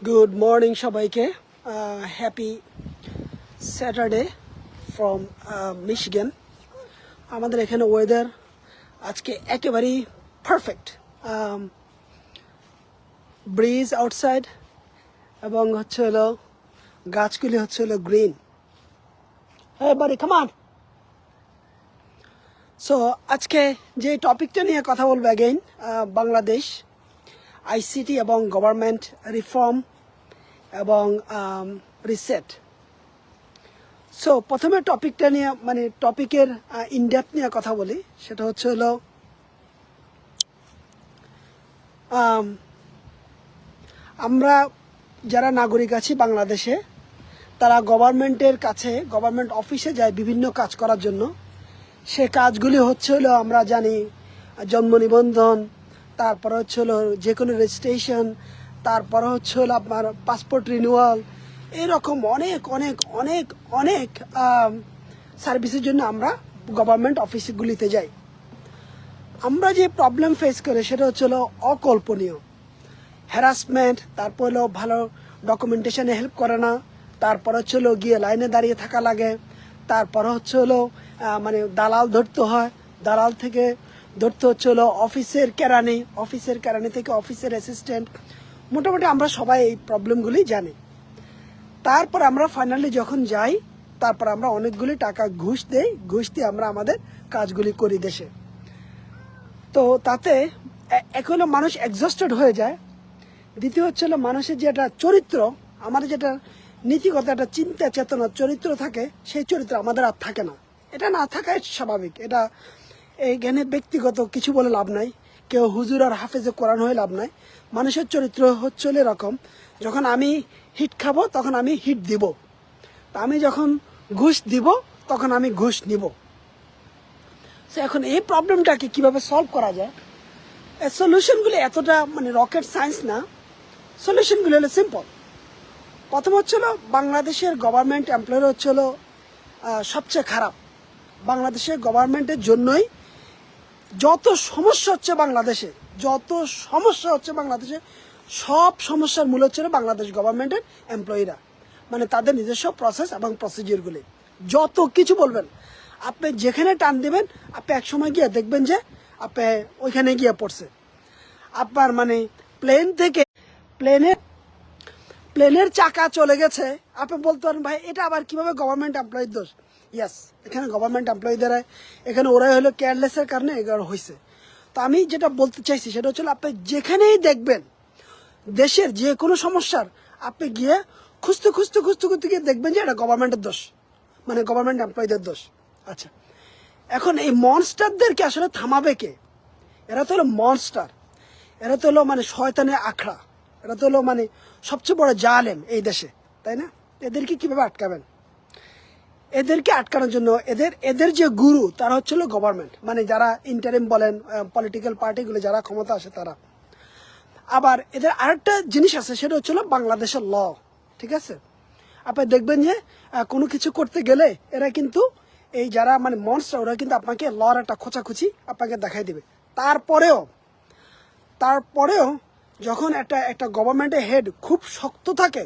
Good morning সবাইকে। Happy Saturday from Michigan. আমাদের এখানে ওয়েদার আজকে একেবারেই পারফেক্ট। ব্রিজ আউটসাইড এবং হচ্ছে হলো গাছগুলি হচ্ছে হলো গ্রিন। হ্যাঁ বাড়ি কামান। সো আজকে যে টপিকটা নিয়ে কথা বলবো অ্যাগেইন, বাংলাদেশ আইসিটি এবং গভর্নমেন্ট রিফর্ম এবং রিসেট। সো প্রথমে টপিকটা নিয়ে টপিকের ইনডেপথ নিয়ে কথা বলি। সেটা হচ্ছে হলো আমরা যারা নাগরিক আছি বাংলাদেশে, তারা গভর্নমেন্টের কাছে গভর্নমেন্ট অফিসে যায় বিভিন্ন কাজ করার জন্য। সে কাজগুলি হচ্ছে হলো আমরা জানি জন্ম নিবন্ধন, তারপরে হচ্ছে হলো যে কোনো রেজিস্ট্রেশন, তারপরে হচ্ছে হলো আপনার পাসপোর্ট রিনিউয়াল, এরকম অনেক অনেক অনেক অনেক সার্ভিসের জন্য আমরা গভর্নমেন্ট অফিসগুলিতে যাই। আমরা যে প্রবলেম ফেস করি সেটা হচ্ছে হলো অকল্পনীয়। হ্যারাসমেন্ট, তারপর হলো ভালো ডকুমেন্টেশনে হেল্প করে না, তারপর হচ্ছে হলো গিয়ে লাইনে দাঁড়িয়ে থাকা লাগে, তারপর হচ্ছে হলো দালাল ধরতে হয়, দালাল থেকে ধরতে হচ্ছে হলো অফিসের কেরানি থেকে অফিসের অ্যাসিস্ট্যান্ট। মোটামুটি আমরা সবাই এই প্রবলেমগুলি জানি। তারপর আমরা ফাইনালি যখন যাই, তারপর আমরা অনেকগুলি টাকা ঘুষ দিয়ে আমরা আমাদের কাজগুলি করি দেশে। তো তাতে এক হলো মানুষ এক্সস্টেড হয়ে যায়, দ্বিতীয় হচ্ছে হলো মানুষের যে একটা চরিত্র, আমাদের যেটা নীতিগত একটা চিন্তা চেতনা চরিত্র থাকে, সেই চরিত্র আমাদের আর থাকে না। এটা না থাকাই স্বাভাবিক। এটা এইখানে ব্যক্তিগত কিছু বলে লাভ নাই, কেউ হুজুর আর হাফেজে কোরআন হয়ে লাভ নাই। মানুষের চরিত্র হচ্ছে এরকম, যখন আমি হিট খাবো তখন আমি হিট দিব, আমি যখন ঘুষ দিব তখন আমি ঘুষ নিব। তো এখন এই প্রবলেমটাকে কিভাবে সলভ করা যায়, সলিউশনগুলি এতটা রকেট সায়েন্স না। সলিউশনগুলি হলো সিম্পল। প্রথম হচ্ছে হলো বাংলাদেশের গভর্নমেন্ট এমপ্লয়ি হচ্ছে হলো সবচেয়ে খারাপ। বাংলাদেশের গভর্নমেন্টের জন্যই যত সমস্যা হচ্ছে বাংলাদেশে, সব সমস্যার মূল হচ্ছে বাংলাদেশ গভর্নমেন্টের এমপ্লয়িরা, তাদের নিজস্ব প্রসেস এবং প্রসিডিওরগুলি। যত কিছু বলবেন, আপনি যেখানে টান দেবেন, আপনি একসময় গিয়ে দেখবেন যে আপনি ওইখানে গিয়ে পড়ছে। আপনার প্লেন থেকে প্লেনের চাকা চলে গেছে, আপনি বলতে পারেন ভাই এটা আবার কিভাবে গভর্নমেন্ট এমপ্লয়ির দোষ। ইয়াস, এখানে গভর্নমেন্ট এমপ্লয়িদের এখানে ওরাই হলো কেয়ারলেসের কারণে এগুলো হয়েছে। তো আমি যেটা বলতে চাইছি সেটা হচ্ছে আপনি যেখানেই দেখবেন দেশের যে কোনো সমস্যার, আপনি গিয়ে খুঁজতে গিয়ে দেখবেন যে এটা গভর্নমেন্টের দোষ, গভর্নমেন্ট এমপ্লয়িদের দোষ। আচ্ছা, এখন এই মনস্টারদেরকে আসলে থামাবে কে? এরা তো হলো মনস্টার, এরা তো হলো শয়তানের আখড়া, এরা তো হলো সবচেয়ে বড় জালেম এই দেশে, তাই না? এদেরকে কিভাবে আটকাবেন? এদেরকে আটকানোর জন্য এদের যে গুরু তারা হচ্ছে হলো গভর্নমেন্ট, যারা ইন্টারিম বলেন, পলিটিক্যাল পার্টিগুলো যারা ক্ষমতা আসে তারা। আবার এদের আরেকটা জিনিস আছে, সেটা হচ্ছে হলো বাংলাদেশের ল। ঠিক আছে, আপনি দেখবেন যে কোনো কিছু করতে গেলে এরা কিন্তু এই যারা মনস্টার, ওরা কিন্তু আপনাকে লর একটা খোঁচাখুচি আপনাকে দেখাই দিবে। তারপরেও যখন একটা গভর্নমেন্টের হেড খুব শক্ত থাকে,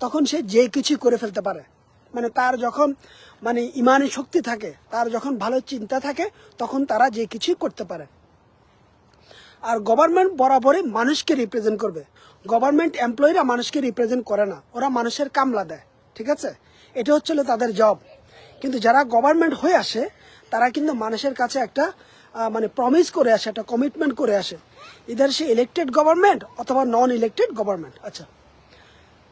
তখন সে যে কিছু করে ফেলতে পারে। তার যখন ইমানি শক্তি থাকে, তার যখন ভালো চিন্তা থাকে, তখন তারা যে কিছুই করতে পারে। আর গভর্নমেন্ট বরাবরই মানুষকে রিপ্রেজেন্ট করবে। গভর্নমেন্ট এমপ্লয়িরা মানুষকে রিপ্রেজেন্ট করে না, ওরা মানুষের কামলা দেয়। ঠিক আছে, এটা হচ্ছে তাদের জব। কিন্তু যারা গভর্নমেন্ট হয়ে আসে, তারা কিন্তু মানুষের কাছে একটা প্রমিস করে আসে, একটা কমিটমেন্ট করে আসে, ইদার সে ইলেক্টেড গভর্নমেন্ট অথবা নন ইলেক্টেড গভর্নমেন্ট। আচ্ছা,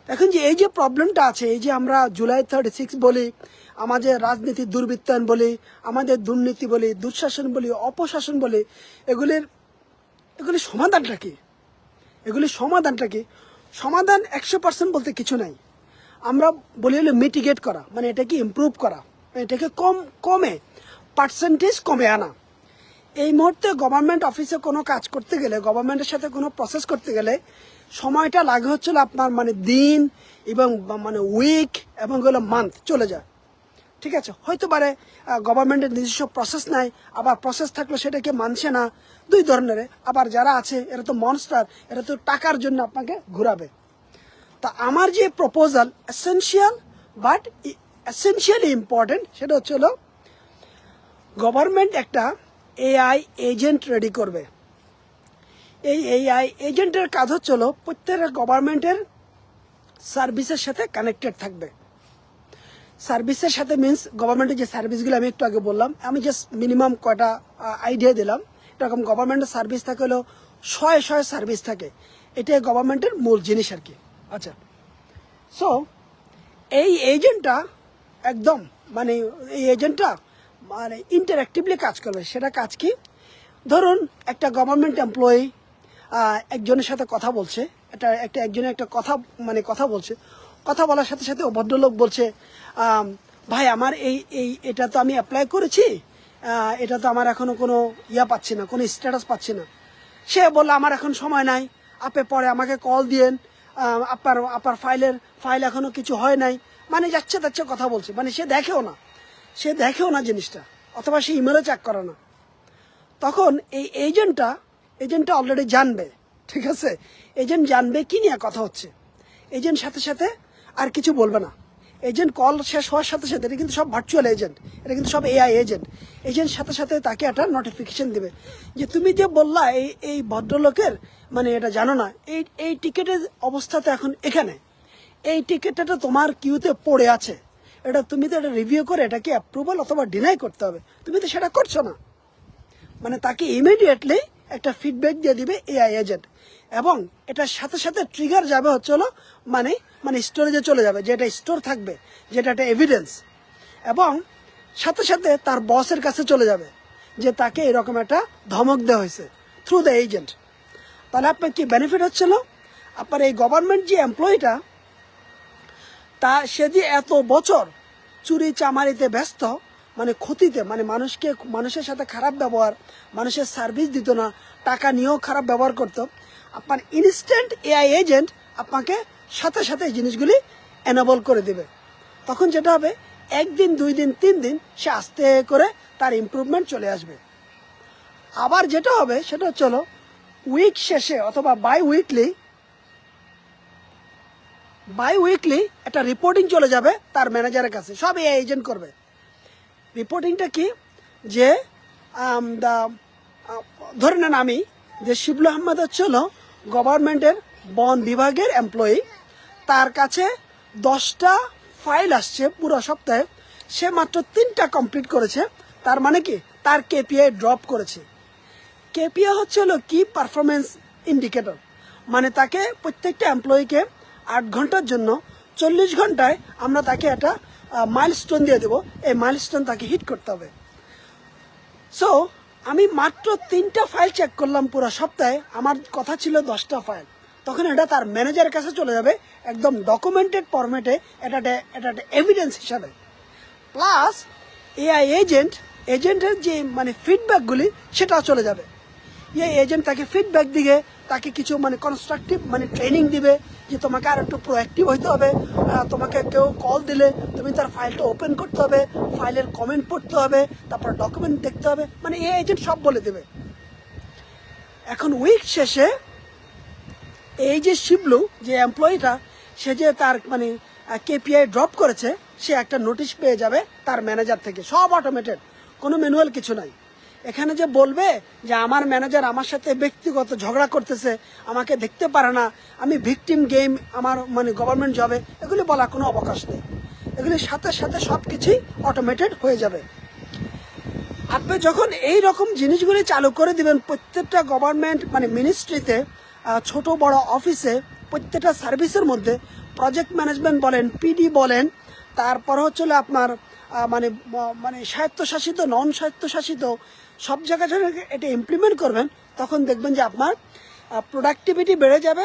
এখন যে এই যে প্রবলেমটা আছে, এই যে আমরা জুলাই 36 বলি, আমাদের রাজনীতির দুর্বৃত্তায়ন বলি, আমাদের দুর্নীতি বলি, দুঃশাসন বলি, অপশাসন বলি, এগুলি সমাধানটা কি? সমাধান 100% বলতে কিছু নাই। আমরা বলি হলো মিটিগেট করা, এটাকে ইমপ্রুভ করা, এটাকে পার্সেন্টেজ কমে আনা। এই মুহূর্তে গভর্নমেন্ট অফিসে কোনো কাজ করতে গেলে, গভর্নমেন্টের সাথে কোনো প্রসেস করতে গেলে সময়টা লাগে হচ্ছে আপনার দিন এবং উইক এবং হলো মান্থ চলে যায়। ঠিক আছে, হয়তো পারে গভর্নমেন্টের নিজস্ব প্রসেস নাই, আবার প্রসেস থাকলে সেটাকে মানছে না, দুই ধরনের। আবার যারা আছে এরা তো মনস্টার, এরা তো টাকার জন্য আপনাকে ঘুরাবে। তা আমার যে proposal essential but essentially important, সেটা হচ্ছে হলো গভর্নমেন্ট একটা এআই এজেন্ট রেডি করবে। এই এআই এজেন্টের কাজ হচ্ছে হলো প্রত্যেকটা গভর্নমেন্টের সার্ভিসের সাথে কানেক্টেড থাকবে। সার্ভিসের সাথে মিনস গভর্নমেন্টের যে সার্ভিসগুলো আমি একটু আগে বললাম, আমি জাস্ট মিনিমাম কয়টা আইডিয়া দিলাম। এরকম গভর্নমেন্টের সার্ভিস থাকে হলো শয়ে সার্ভিস থাকে, এটাই গভর্নমেন্টের মূল জিনিস আর কি। আচ্ছা, সো এই এজেন্টটা একদম মানে এই এজেন্টটা মানে ইন্টারঅ্যাক্টিভলি কাজ করবে। সেটা কাজ কি, ধরুন একটা গভর্নমেন্ট এমপ্লয়ি একজনের সাথে কথা বলছে, একজনের একটা কথা বলছে, কথা বলার সাথে সাথে ভদ্রলোক বলছে, ভাই আমার এটা তো আমি অ্যাপ্লাই করেছি, এটা তো আমার এখনো কোনো পাচ্ছি না, কোনো স্ট্যাটাস পাচ্ছি না। সে বললো আমার এখন সময় নাই, আপনি পরে আমাকে কল দিয়েন, আপনার ফাইল এখনো কিছু হয় নাই, মানে যাচ্ছে তাচ্ছে কথা বলছে, মানে সে দেখেও না জিনিসটা, অথবা সে ইমেলও চেক করে না। তখন এই এজেন্টটা অলরেডি জানবে, ঠিক আছে, এজেন্ট জানবে কি নিয়ে কথা হচ্ছে। এজেন্ট সাথে সাথে আর কিছু বলবে না। এজেন্ট কল শেষ হওয়ার সাথে সাথে, এটা কিন্তু সব ভার্চুয়াল এজেন্ট, এটা কিন্তু সব এআই এজেন্ট সাথে সাথে তাকে একটা নোটিফিকেশন দিবে যে তুমি যে বললা এই ভদ্রলোকের মানে এটা জানো না, এই টিকিটের অবস্থা তো এখন এখানে, এই টিকিটটা তোমার কিউতে পড়ে আছে, এটা তুমি তো এটা রিভিউ করে এটাকে অ্যাপ্রুভাল অথবা ডিনাই করতে হবে, তুমি তো সেটা করছো না। মানে তাকে ইমিডিয়েটলি একটা ফিডব্যাক দিয়ে দিবে এআই এজেন্ট, এবং এটার সাথে সাথে ট্রিগার যাবে হচ্ছে হলো মানে স্টোরেজে চলে যাবে, যেটা স্টোর থাকবে, যেটা একটা এভিডেন্স, এবং সাথে সাথে তার বসের কাছে চলে যাবে যে তাকে এরকম একটা ধমক দেওয়া হয়েছে থ্রু দ্য এজেন্ট। তাহলে আপনার কি বেনিফিট হচ্ছিল, আপনার এই গভর্নমেন্ট যে এমপ্লয়িটা সে যে এত বছর চুরি চামারিতে ব্যস্ত, মানে ক্ষতিতে, মানে মানুষের সাথে খারাপ ব্যবহার, মানুষের সার্ভিস দিত না, টাকা নিয়েও খারাপ ব্যবহার করতো, আপনার ইনস্ট্যান্ট এআই এজেন্ট আপনাকে সাথে সাথে এই জিনিসগুলি এনেবল করে দেবে। তখন যেটা হবে, 1 দিন 2 দিন 3 দিন সে আস্তে করে তার ইমপ্রুভমেন্ট চলে আসবে। আবার যেটা হবে সেটা হচ্ছে হলো উইক শেষে অথবা বাই উইকলি একটা রিপোর্টিং চলে যাবে তার ম্যানেজারের কাছে, সব এআই এজেন্ট করবে। রিপোর্টিংটা কি, যে ধরে নেন আমি যে শিবলু আহমেদ হচ্ছে হলো গভর্নমেন্টের বন বিভাগের এমপ্লয়ি, তার কাছে 10টা ফাইল আসছে পুরো সপ্তাহে, সে মাত্র 3টা কমপ্লিট করেছে, তার মানে কি তার কেপিআই ড্রপ করেছে। কেপিআই হচ্ছে হলো কি পারফরমেন্স ইন্ডিকেটর, মানে তাকে প্রত্যেকটা এমপ্লয়িকে 8 ঘন্টার জন্য 40 ঘন্টায় আমরা তাকে একটা মাইলস্টোন দিয়ে দেবো, এই মাইলস্টোন তাকে হিট করতে হবে। সো আমি মাত্র 3টা ফাইল চেক করলাম পুরো সপ্তাহে, আমার কথা ছিল 10টা ফাইল, তখন এটা তার ম্যানেজারের কাছে চলে যাবে একদম ডকুমেন্টেড ফরম্যাটে, এটা একটা এভিডেন্স হিসাবে। প্লাস এআই এজেন্টের যে মানে ফিডব্যাকগুলি সেটাও চলে যাবে। এই এজেন্ট তাকে ফিডব্যাক দিবে, তাকে কিছু মানে কনস্ট্রাকটিভ মানে ট্রেনিং দিবে যে তোমাকে আর একটু প্রোঅ্যাক্টিভ হইতে হবে, তোমাকে কেউ কল দিলে তুমি তার ফাইলটা ওপেন করতে হবে, ফাইলের কমেন্ট পড়তে হবে, তারপর ডকুমেন্ট দেখতে হবে, মানে এই এজেন্ট সব বলে দেবে। এখন উইক শেষে এই যে শিবলু যে এমপ্লয়িটা, সে যে তার মানে কেপিআই ড্রপ করেছে, সে একটা নোটিশ পেয়ে যাবে তার ম্যানেজার থেকে, সব অটোমেটেড, কোনো ম্যানুয়াল কিছু নাই। এখানে যে বলবে যে আমার ম্যানেজার আমার সাথে ব্যক্তিগত ঝগড়া করতেছে, আমাকে দেখতে পারে না, আমি ভিকটিম গেম আমার মানে গভর্নমেন্ট জবে, এগুলি বলার কোনো অবকাশ নেই, এগুলির সাথে সাথে সব কিছুই অটোমেটেড হয়ে যাবে। আপনি যখন এই রকম জিনিসগুলি চালু করে দিবেন প্রত্যেকটা গভর্নমেন্ট মানে মিনিস্ট্রিতে, ছোট বড় অফিসে, প্রত্যেকটা সার্ভিসের মধ্যে, প্রজেক্ট ম্যানেজমেন্ট বলেন, পিডি বলেন, তারপর হচ্ছে আপনার মানে স্বায়ত্তশাসিত নন স্বায়ত্তশাসিত সব জায়গায় যখন এটা ইমপ্লিমেন্ট করবেন, তখন দেখবেন যে আপনার প্রোডাক্টিভিটি বেড়ে যাবে,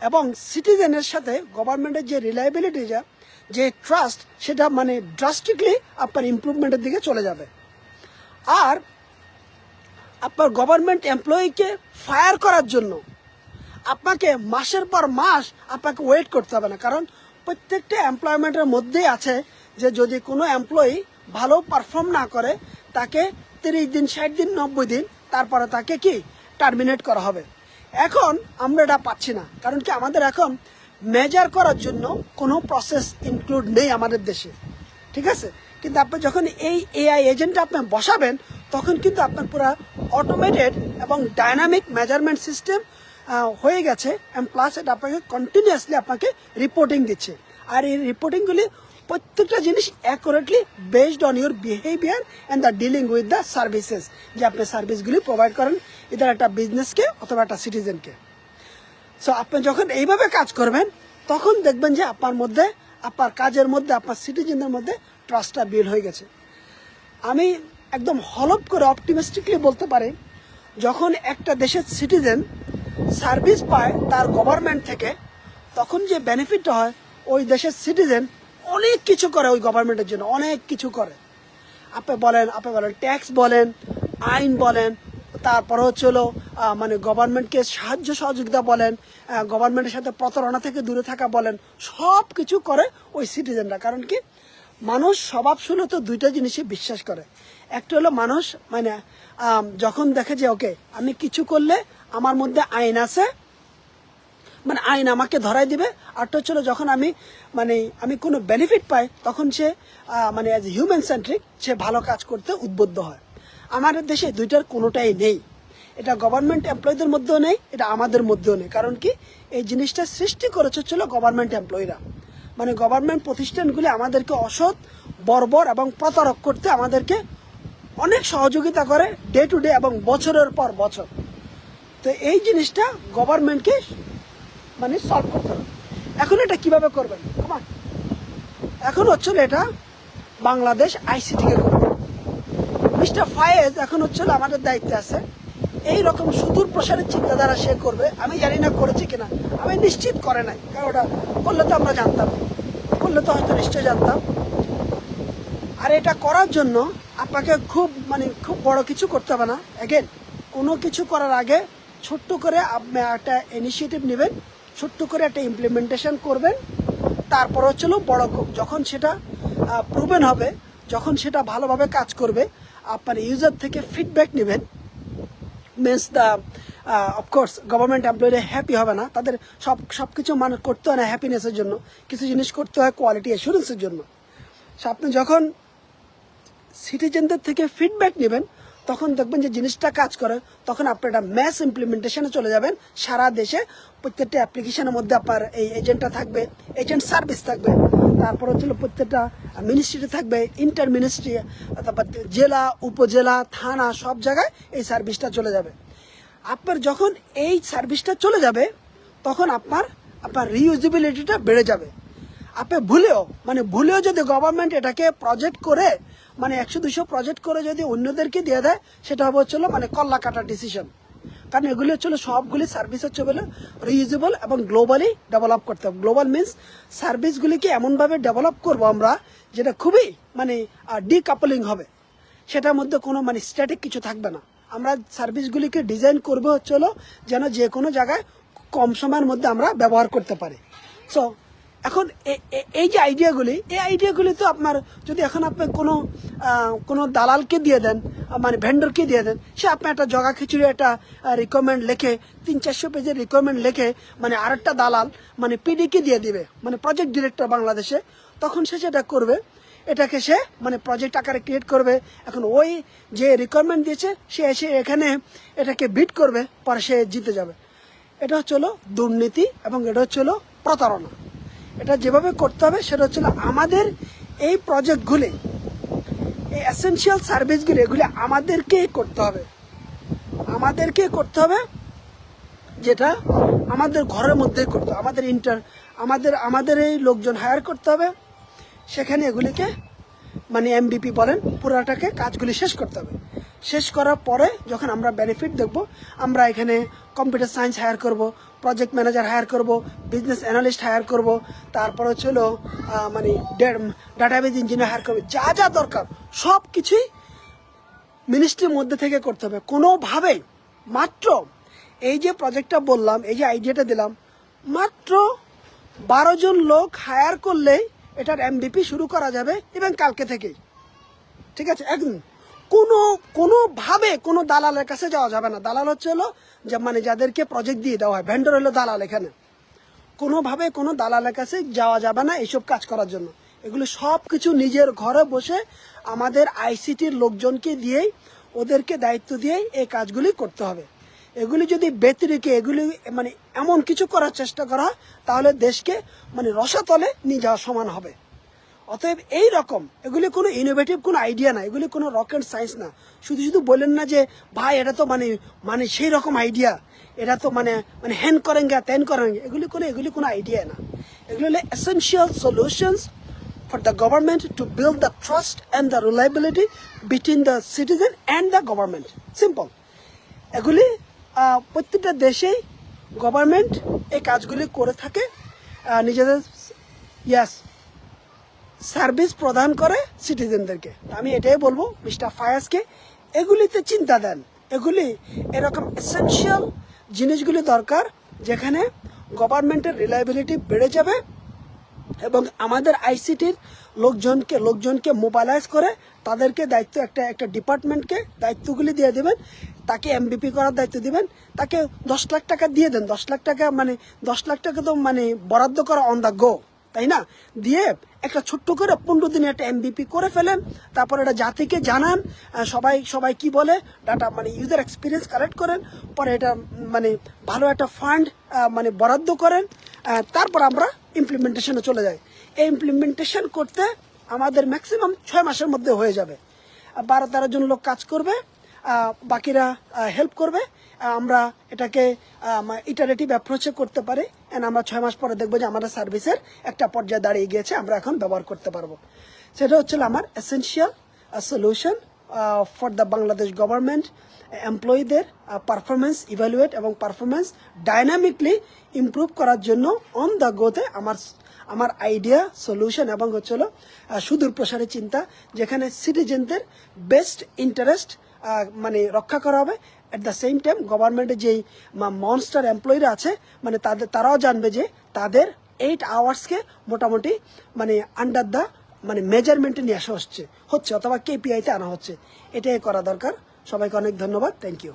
এবং সিটিজেনের সাথে গভর্নমেন্টের যে রিলায়েবিলিটি, যে ট্রাস্ট, সেটা মানে ড্রাস্টিকলি আপনার ইমপ্রুভমেন্টের দিকে চলে যাবে। আর আপনার গভর্নমেন্ট এমপ্লয়িকে ফায়ার করার জন্য আপনাকে মাসের পর মাস আপনাকে ওয়েট করতে হবে না, কারণ প্রত্যেকটা এমপ্লয়মেন্টের মধ্যেই আছে যে যদি কোনো এমপ্লয়ি ভালো পারফর্ম না করে, তাকে 30 দিন 60 দিন 90 দিন তারপরে তাকে কি টার্মিনেট করা হবে। এখন আমরা এটা পাচ্ছি না, কারণ কি আমাদের এখন মেজার করার জন্য কোনো প্রসেস ইনক্লুড নেই আমাদের দেশে, ঠিক আছে। কিন্তু আপনি যখন এই এআই এজেন্ট আপনি বসাবেন তখন কিন্তু আপনার পুরো অটোমেটেড এবং ডাইনামিক মেজারমেন্ট সিস্টেম হয়ে গেছে, অ্যান্ড প্লাস এটা আপনাকে কন্টিনিউয়াসলি আপনাকে রিপোর্টিং দিচ্ছে। আর এই রিপোর্টিংগুলি প্রত্যেকটা জিনিস accurately based on your behaviour and the dealing with the services, যে আপনি সার্ভিসগুলি প্রোভাইড করেন ইদার একটা বিজনেসকে অথবা একটা সিটিজেনকে। সো আপনি যখন এইভাবে কাজ করবেন তখন দেখবেন যে আপনার মধ্যে, আপনার কাজের মধ্যে, আপনার সিটিজেনদের মধ্যে ট্রাস্টটা বিল্ড হয়ে গেছে। আমি একদম হলপ করে অপটিমিস্টিকলি বলতে পারি, যখন একটা দেশের সিটিজেন সার্ভিস পায় তার গভর্নমেন্ট থেকে, তখন যে বেনিফিটটা হয়, ওই দেশের সিটিজেন অনেক কিছু করে ওই গভর্নমেন্টের জন্য, অনেক কিছু করে। আপনি বলেন ট্যাক্স বলেন, আইন বলেন, তারপরে হচ্ছে হলো মানে গভর্নমেন্টকে সাহায্য সহযোগিতা বলেন, গভর্নমেন্টের সাথে প্রতারণা থেকে দূরে থাকা বলেন, সব কিছু করে ওই সিটিজেনরা। কারণ কি, মানুষ স্বভাবশূলত দুইটা জিনিসই বিশ্বাস করে। একটা হলো মানুষ মানে যখন দেখে যে ওকে আমি কিছু করলে আমার মধ্যে আইন আছে, মানে আইন আমাকে ধরাই দিবে। আরটা হচ্ছিল যখন আমি কোনো বেনিফিট পাই তখন সে মানে অ্যাজ হিউম্যান সেন্ট্রিক সে ভালো কাজ করতে উদ্বুদ্ধ হয়। আমাদের দেশে দুইটার কোনোটাই নেই। এটা গভর্নমেন্ট এমপ্লয়ীদের মধ্যেও নেই, এটা আমাদের মধ্যেও নেই। কারণ কি, এই জিনিসটা সৃষ্টি করেছে হচ্ছিল গভর্নমেন্ট এমপ্লয়িরা। মানে গভর্নমেন্ট প্রতিষ্ঠানগুলি আমাদেরকে অসৎ, বর্বর এবং প্রতারক করতে আমাদেরকে অনেক সহযোগিতা করে ডে টু ডে এবং বছরের পর বছর। তো এই জিনিসটা গভর্নমেন্টকে মানে সলভ করতে হবে। এখন এটা কিভাবে করবেন? এখন হচ্ছিল এটা বাংলাদেশ আইসিটিকে করবে। মিস্টার ফায়েজ এখন হচ্ছিল আমাদের দায়িত্বে আছে। এই রকম সুদূর প্রসারের চিন্তাধারা সে করবে। আমি জানি না করেছে কিনা, আমি নিশ্চিত করে নাই, কারণ ওটা করলে তো আমরা জানতাম, করলে তো হয়তো নিশ্চয় জানতাম। আর এটা করার জন্য আপনাকে খুব বড় কিছু করতে হবে না। অ্যাগেন, কোনো কিছু করার আগে ছোট্ট করে আপনি একটা ইনিশিয়েটিভ নেবেন, ছোট্ট করে একটা ইমপ্লিমেন্টেশন করবেন। তারপর হচ্ছিল বড়, যখন সেটা প্রুভেন হবে, যখন সেটা ভালোভাবে কাজ করবে, আপনার ইউজার থেকে ফিডব্যাক নেবেন। মিনস দ্য অফকোর্স গভর্নমেন্ট এমপ্লয়িরা হ্যাপি হবে না, তাদের সব কিছু মানুষ করতে হয় না হ্যাপিনেসের জন্য, কিছু জিনিস করতে হয় কোয়ালিটি অ্যাসুরেন্সের জন্য। সো আপনি যখন সিটিজেনদের থেকে ফিডব্যাক নেবেন তখন দেখবেন যে জিনিসটা কাজ করে, তখন আপনি একটা ম্যাস ইমপ্লিমেন্টেশনে চলে যাবেন সারা দেশে। প্রত্যেকটা অ্যাপ্লিকেশনের মধ্যে আপনার এই এজেন্টটা থাকবে, এজেন্ট সার্ভিস থাকবে। তারপর হচ্ছিল প্রত্যেকটা মিনিস্ট্রিতে থাকবে, ইন্টার মিনিস্ট্রি, তারপর জেলা, উপজেলা, থানা, সব জায়গায় এই সার্ভিসটা চলে যাবে। আপনার যখন এই সার্ভিসটা চলে যাবে তখন আপনার রিইউজেবিলিটিটা বেড়ে যাবে। আপনি ভুলেও যদি গভর্নমেন্ট এটাকে প্রজেক্ট করে 100-200 প্রজেক্ট করে যদি অন্যদেরকে দিয়ে দেয়, সেটা হবে হচ্ছিল কল্লা কাটার ডিসিশন। কারণ এগুলি হচ্ছিল সবগুলি সার্ভিস হচ্ছে বলে রিইউজেবল এবং গ্লোবালি ডেভেলপ করতে হবে। গ্লোবাল মিনস সার্ভিসগুলিকে এমনভাবে ডেভেলপ করব আমরা যেটা খুবই ডিকাপলিং হবে, সেটার মধ্যে কোনো স্ট্যাটিক কিছু থাকবে না। আমরা সার্ভিসগুলিকে ডিজাইন করবো হচ্ছিল যেন যে কোনো জায়গায় কম সময়ের মধ্যে আমরা ব্যবহার করতে পারি। সো এখন এই যে আইডিয়াগুলি তো আপনার যদি এখন আপনি কোনো দালালকে দিয়ে দেন, ভেন্ডরকে দিয়ে দেন, সে আপনি একটা জগা খিচুড়ি একটা রিকোয়ারমেন্ট লিখে 300-400 পেজের রিকোয়ারমেন্ট লিখে আরেকটা দালাল পিডিকে দিয়ে দিবে, প্রজেক্ট ডিরেক্টর বাংলাদেশে। তখন সে সেটা করবে, এটাকে সে প্রজেক্ট আকারে ক্রিয়েট করবে। এখন ওই যে রিকোয়ারমেন্ট দিয়েছে সে এসে এখানে এটাকে বিট করবে, পরে সে জিতে যাবে। এটা হচ্ছিল দুর্নীতি এবং এটা হচ্ছিল প্রতারণা। এটা যেভাবে করতে হবে সেটা হচ্ছিল আমাদের এই প্রজেক্টগুলি, এই এসেনশিয়াল সার্ভিসগুলি, এগুলি আমাদেরকেই করতে হবে, যেটা আমাদের ঘরের মধ্যেই করতে হবে। আমাদের এই লোকজন হায়ার করতে হবে, সেখানে এগুলিকে এমবিপি বলেন, পুরাটাকে কাজগুলি শেষ করতে হবে। শেষ করার পরে যখন আমরা বেনিফিট দেখব, আমরা এখানে কম্পিউটার সায়েন্স হায়ার করব, প্রজেক্ট ম্যানেজার হায়ার করব, বিজনেস অ্যানালিস্ট হায়ার করব, তারপর হচ্ছিল ডাটাবেজ ইঞ্জিনিয়ার হায়ার করব। যা যা দরকার সব কিছুই মিনিস্ট্রির মধ্যে থেকে করতে হবে। কোনোভাবে মাত্র এই যে প্রজেক্টটা বললাম, এই যে আইডিয়াটা দিলাম, মাত্র 12 জন লোক হায়ার করলেই এটার এমবিপি শুরু করা যাবে, এবং কালকে থেকেই। ঠিক আছে, একদম কোনোভাবে কোনো দালালের কাছে যাওয়া যাবে না। দালাল হচ্ছে হলো যাদেরকে প্রজেক্ট দিয়ে দেওয়া হয়, ভেন্ডর হলো দালাল। এখানে কোনোভাবে কোনো দালালের কাছে যাওয়া যাবে না এইসব কাজ করার জন্য। এগুলো সব কিছু নিজের ঘরে বসে আমাদের আইসিটির লোকজনকে দিয়েই, ওদেরকে দায়িত্ব দিয়েই এই কাজগুলি করতে হবে। এগুলি যদি ব্যতিরেকে এগুলি মানে এমন কিছু করার চেষ্টা করা হয়, তাহলে দেশকে মানে রসাতলে নিয়ে যাওয়া সমান হবে। অতএব এই রকম এগুলি কোনো ইনোভেটিভ কোনো আইডিয়া না, এগুলি কোনো রকেট সায়েন্স না। শুধু শুধু বলেন না যে ভাই এটা তো মানে সেই রকম আইডিয়া, এটা তো মানে হ্যান করেঙ্গে ত্যান করেঙ্গে, এগুলি কোনো আইডিয়া না। এগুলি হলো essential solutions for the government to build the trust and the reliability between the citizen and the government. Simple. এগুলি প্রত্যেকটা দেশেই গভর্নমেন্ট এই কাজগুলি করে থাকে, নিজেদের সার্ভিস প্রদান করে সিটিজেনদেরকে। আমি এটাই বলবো মিস্টার ফায়াজকে, এগুলিতে চিন্তা দেন। এগুলি এরকম এসেনশিয়াল জিনিসগুলি দরকার, যেখানে গভর্নমেন্টের রিলায়েবিলিটি বেড়ে যাবে এবং আমাদের আইসিটির লোকজনকে মোবাইলাইজ করে তাদেরকে দায়িত্ব একটা ডিপার্টমেন্টকে দায়িত্বগুলি দিয়ে দেবেন, তাকে এমবিপি করার দায়িত্ব দিবেন, তাকে 10 লাখ টাকা দিয়ে দেন। 10 লাখ টাকা মানে 10 লাখ টাকা তো মানে বরাদ্দ করা অন দ্য গো, তাই না? দিয়ে একটা ছোট্ট করে 15 দিনে একটা এমবিপি করে ফেলেন, তারপর এটা জাতিকে জানান, সবাই কি বলে ডাটা মানে ইউজার এক্সপিরিয়েন্স কালেক্ট করেন, পরে এটা মানে ভালো একটা ফান্ড মানে বরাদ্দ করেন, তারপর আমরা ইমপ্লিমেন্টেশনে চলে যাই। এই ইমপ্লিমেন্টেশন করতে আমাদের ম্যাক্সিমাম 6 মাসের মধ্যে হয়ে যাবে। 12-13 জন লোক কাজ করবে, বাকিরা হেল্প করবে। আমরা এটাকে ইটারেটিভ অ্যাপ্রোচে করতে পারি, অ্যান্ড আমরা 6 মাস পরে দেখবো যে আমাদের সার্ভিসের একটা পর্যায়ে দাঁড়িয়ে গিয়েছে, আমরা এখন ব্যবহার করতে পারবো। সেটা হচ্ছে আমার essential solution for the Bangladesh government এমপ্লয়ীদের পারফরমেন্স ইভ্যালুয়েট এবং পারফরমেন্স ডাইনামিকলি ইমপ্রুভ করার জন্য অন দ্য গোতে আমার আইডিয়া সলিউশন এবং হচ্ছে হলো সুদূর প্রসারী চিন্তা, যেখানে সিটিজেনদের বেস্ট ইন্টারেস্ট মানে রক্ষা করা হবে। অ্যাট দ্য সেম টাইম গভর্নমেন্টের যেই মনস্টার এমপ্লয়িরা আছে মানে তারাও জানবে যে তাদের 8 আওয়ার্সকে মোটামুটি মানে আন্ডার দ্য মানে মেজারমেন্টে নিয়ে আসা হচ্ছে অথবা কেপিআইতে আনা হচ্ছে। এটাই করা দরকার। সবাইকে অনেক ধন্যবাদ। Thank you.